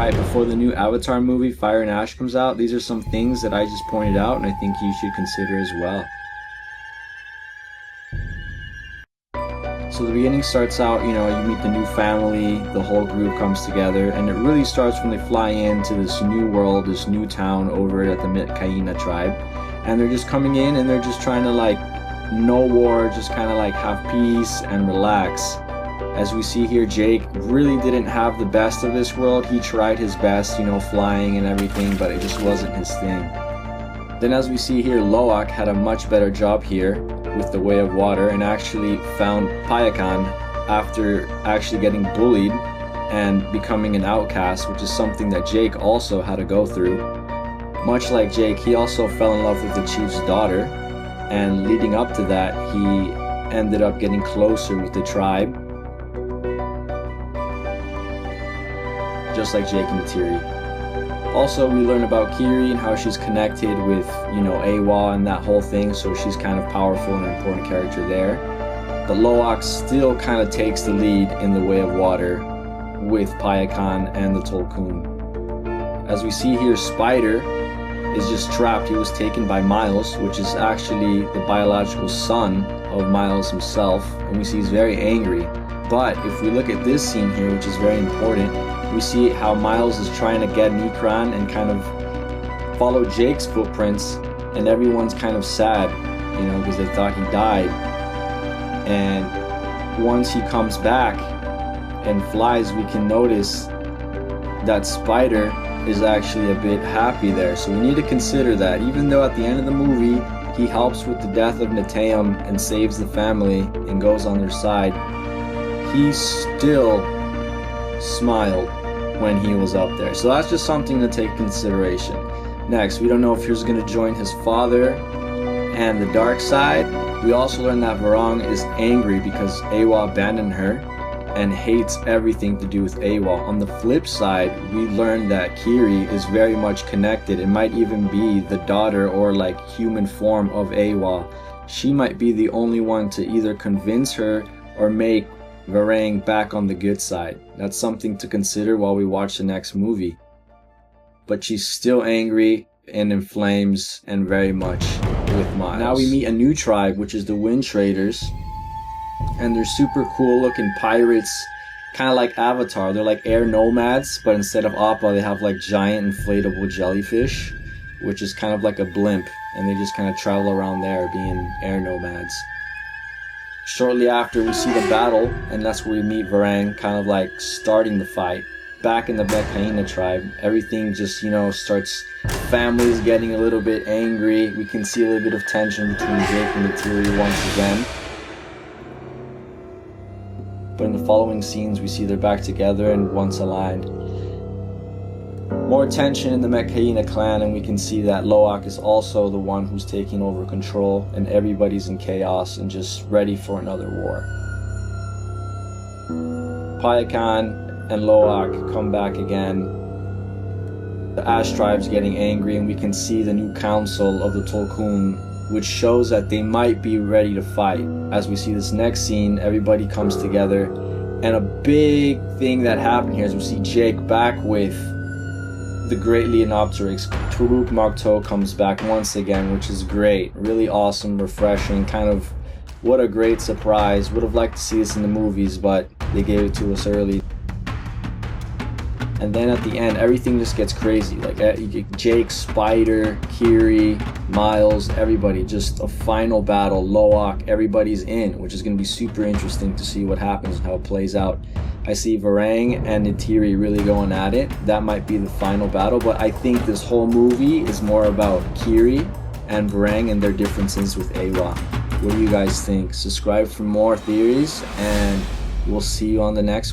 right before the new Avatar movie, Fire and Ash, comes out. These are some things that I just pointed out and I think you should consider as well. So the beginning starts out, you meet the new family, the whole group comes together, and it really starts when they fly into this new world, this new town over at the Metkayina tribe. And they're just coming in and they're just trying to no war, just kind of have peace and relax. As we see here, Jake really didn't have the best of this world. He tried his best, flying and everything, but it just wasn't his thing. Then as we see here, Loak had a much better job here with the Way of Water and actually found Payakan after actually getting bullied and becoming an outcast, which is something that Jake also had to go through. Much like Jake, he also fell in love with the chief's daughter, and leading up to that, he ended up getting closer with the tribe, just like Jake and Neytiri. Also, we learn about Kiri and how she's connected with, Eywa and that whole thing, so she's kind of powerful and an important character there. But Loak still kind of takes the lead in the Way of Water with Payakan and the Tolkun. As we see here, Spider is just trapped. He was taken by Miles, which is actually the biological son of Miles himself, and we see he's very angry. But if we look at this scene here, which is very important, we see how Miles is trying to get Nikran and kind of follow Jake's footprints, and everyone's kind of sad, because they thought he died. And once he comes back and flies, we can notice that Spider is actually a bit happy there. So we need to consider that. Even though at the end of the movie, he helps with the death of Neteyam and saves the family and goes on their side, he still smiled when he was up there. So that's just something to take consideration. Next, we don't know if he's going to join his father and the dark side. We also learn that Varang is angry because Eywa abandoned her and hates everything to do with Eywa. On the flip side, we learn that Kiri is very much connected. It might even be the daughter or human form of Eywa. She might be the only one to either convince her or make Varang back on the good side. That's something to consider while we watch the next movie. But she's still angry and in flames and very much with Miles. Now we meet a new tribe, which is the Wind Traders. And they're super cool looking pirates, kind of like Avatar. They're like air nomads, but instead of Appa, they have giant inflatable jellyfish, which is kind of like a blimp. And they just kind of travel around there being air nomads. Shortly after, we see the battle, and that's where we meet Varang, kind of starting the fight. Back in the Metkayina tribe, everything just, starts, families getting a little bit angry. We can see a little bit of tension between Jake and Neytiri once again. But in the following scenes, we see they're back together and once aligned. More tension in the Metkayina clan, and we can see that Loak is also the one who's taking over control, and everybody's in chaos and just ready for another war. Payakan and Loak come back again. The Ash tribe's getting angry, and we can see the new council of the Tolkun, which shows that they might be ready to fight. As we see this next scene, everybody comes together, and a big thing that happened here is we see Jake back with the Great Leonopteryx. Turuk Makto comes back once again, which is great. Really awesome, refreshing, kind of what a great surprise. Would have liked to see this in the movies, but they gave it to us early. And then at the end, everything just gets crazy. Jake, Spider, Kiri, Miles, everybody, just a final battle. Loak, everybody's in, which is going to be super interesting to see what happens and how it plays out. I see Varang and Neytiri really going at it. That might be the final battle, but I think this whole movie is more about Kiri and Varang and their differences with Eywa. What do you guys think? Subscribe for more theories, and we'll see you on the next one.